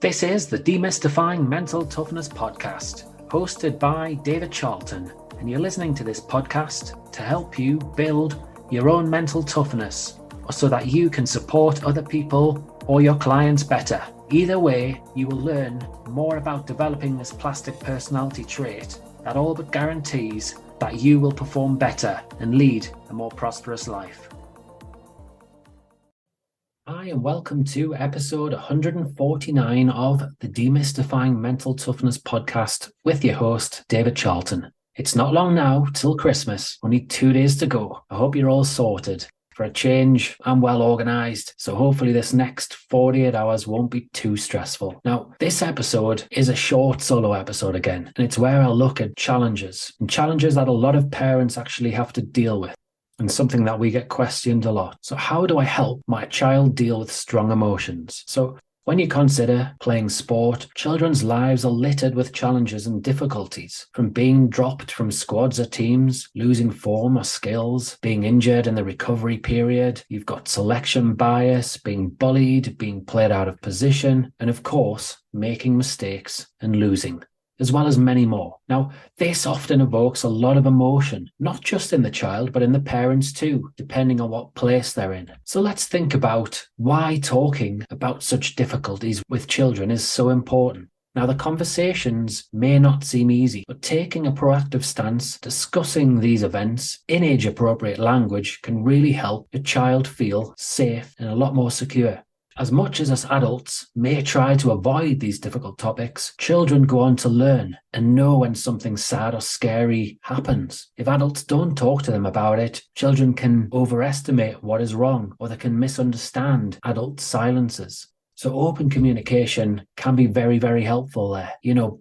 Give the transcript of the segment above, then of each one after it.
This is the Demystifying Mental Toughness podcast, hosted by David Charlton, and you're listening to this podcast to help you build your own mental toughness, so that you can support other people or your clients better. Either way, you will learn more about developing this plastic personality trait that all but guarantees that you will perform better and lead a more prosperous life. Hi, and welcome to episode 149 of the Demystifying Mental Toughness podcast with your host, David Charlton. It's not long now till Christmas, only 2 days to go. I hope you're all sorted. For a change, I'm well organised, so hopefully this next 48 hours won't be too stressful. Now, this episode is a short solo episode again, and it's where I'll look at challenges that a lot of parents actually have to deal with, and something that we get questioned a lot. So how do I help my child deal with strong emotions? So when you consider playing sport, children's lives are littered with challenges and difficulties, from being dropped from squads or teams, losing form or skills, being injured in the recovery period. You've got selection bias, being bullied, being played out of position, and of course, making mistakes and losing, as well as many more. Now, this often evokes a lot of emotion, not just in the child, but in the parents too, depending on what place they're in. So let's think about why talking about such difficulties with children is so important. Now, the conversations may not seem easy, but taking a proactive stance, discussing these events in age-appropriate language can really help a child feel safe and a lot more secure. As much as us adults may try to avoid these difficult topics, children go on to learn and know when something sad or scary happens. If adults don't talk to them about it, children can overestimate what is wrong, or they can misunderstand adult silences. So open communication can be very, very helpful there.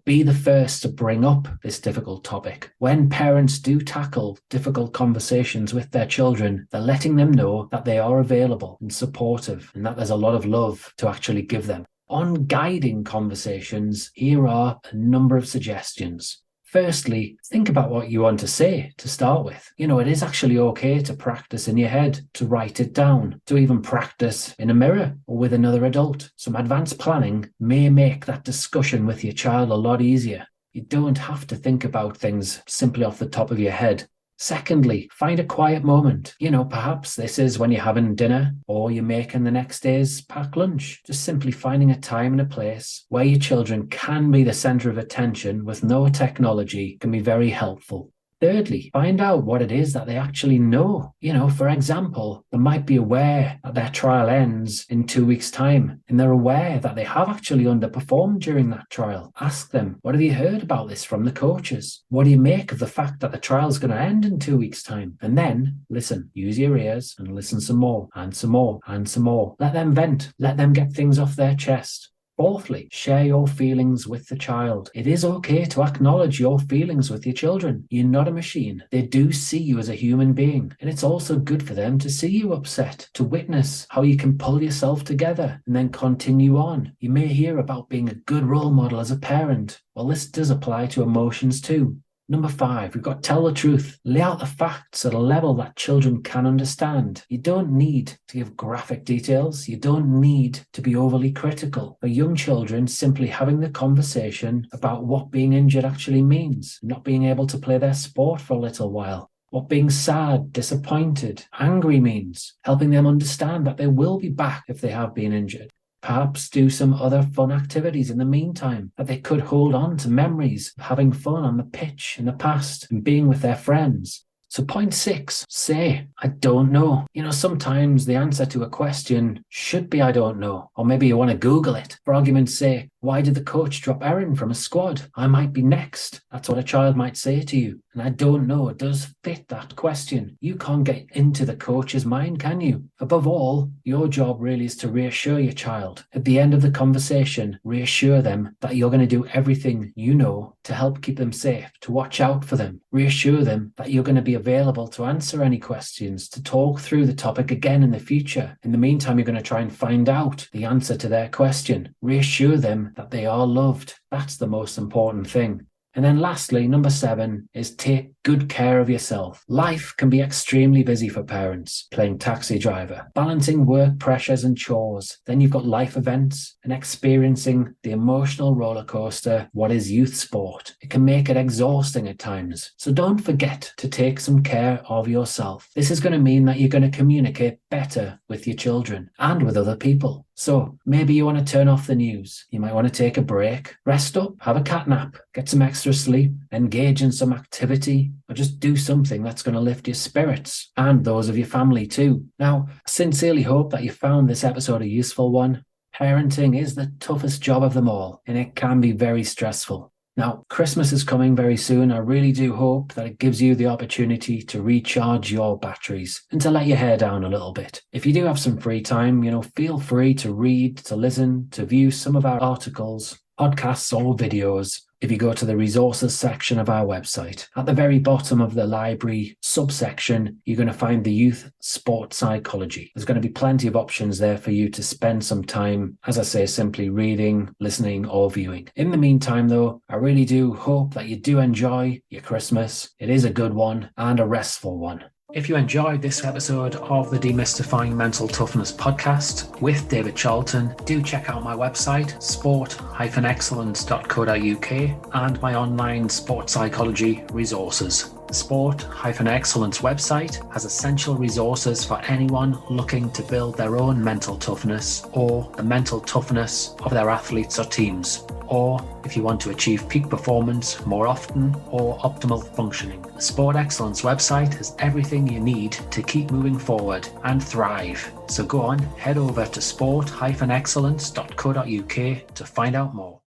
Be the first to bring up this difficult topic. When parents do tackle difficult conversations with their children, they're letting them know that they are available and supportive, and that there's a lot of love to actually give them. On guiding conversations, here are a number of suggestions. Firstly, think about what you want to say to start with. It is actually okay to practice in your head, to write it down, to even practice in a mirror or with another adult. Some advanced planning may make that discussion with your child a lot easier. You don't have to think about things simply off the top of your head. Secondly, find a quiet moment. Perhaps this is when you're having dinner or you're making the next day's packed lunch. Just simply finding a time and a place where your children can be the center of attention with no technology can be very helpful. Thirdly, find out what it is that they actually know. For example, they might be aware that their trial ends in 2 weeks' time, and they're aware that they have actually underperformed during that trial. Ask them, what have you heard about this from the coaches? What do you make of the fact that the trial's going to end in 2 weeks' time? And then listen, use your ears and listen some more and some more and some more. Let them vent, let them get things off their chest. Fourthly, share your feelings with the child. It is okay to acknowledge your feelings with your children. You're not a machine. They do see you as a human being. And it's also good for them to see you upset, to witness how you can pull yourself together and then continue on. You may hear about being a good role model as a parent. Well, this does apply to emotions too. Number 5, we've got tell the truth. Lay out the facts at a level that children can understand. You don't need to give graphic details. You don't need to be overly critical. For young children, simply having the conversation about what being injured actually means, not being able to play their sport for a little while, what being sad, disappointed, angry means, helping them understand that they will be back if they have been injured. Perhaps do some other fun activities in the meantime, that they could hold on to memories of having fun on the pitch in the past and being with their friends. So point 6, say, I don't know. Sometimes the answer to a question should be, I don't know. Or maybe you want to Google it. For argument's sake, why did the coach drop Erin from a squad? I might be next. That's what a child might say to you. And I don't know, it does fit that question. You can't get into the coach's mind, can you? Above all, your job really is to reassure your child. At the end of the conversation, reassure them that you're going to do everything you know to help keep them safe, to watch out for them. Reassure them that you're going to be available to answer any questions, to talk through the topic again in the future. In the meantime, you're going to try and find out the answer to their question. Reassure them that they are loved. That's the most important thing. And then lastly, number 7 is take good care of yourself. Life can be extremely busy for parents, playing taxi driver, balancing work pressures and chores. Then you've got life events and experiencing the emotional roller coaster, what is youth sport. It can make it exhausting at times. So don't forget to take some care of yourself. This is going to mean that you're going to communicate better with your children and with other people. So maybe you want to turn off the news. You might want to take a break, rest up, have a cat nap, get some extra sleep, engage in some activity, or just do something that's going to lift your spirits and those of your family too. Now, I sincerely hope that you found this episode a useful one. Parenting is the toughest job of them all, and it can be very stressful. Now, Christmas is coming very soon. I really do hope that it gives you the opportunity to recharge your batteries and to let your hair down a little bit. If you do have some free time, feel free to read, to listen, to view some of our articles, podcasts or videos. If you go to the resources section of our website, at the very bottom of the library subsection, you're going to find the youth sport psychology. There's going to be plenty of options there for you to spend some time, as I say, simply reading, listening or viewing. In the meantime, though, I really do hope that you do enjoy your Christmas. It is a good one and a restful one. If you enjoyed this episode of the Demystifying Mental Toughness podcast with David Charlton, do check out my website, sport-excellence.co.uk, and my online sport psychology resources. The Sport-Excellence website has essential resources for anyone looking to build their own mental toughness or the mental toughness of their athletes or teams, or if you want to achieve peak performance more often or optimal functioning. The Sport Excellence website has everything you need to keep moving forward and thrive. So go on, head over to sport-excellence.co.uk to find out more.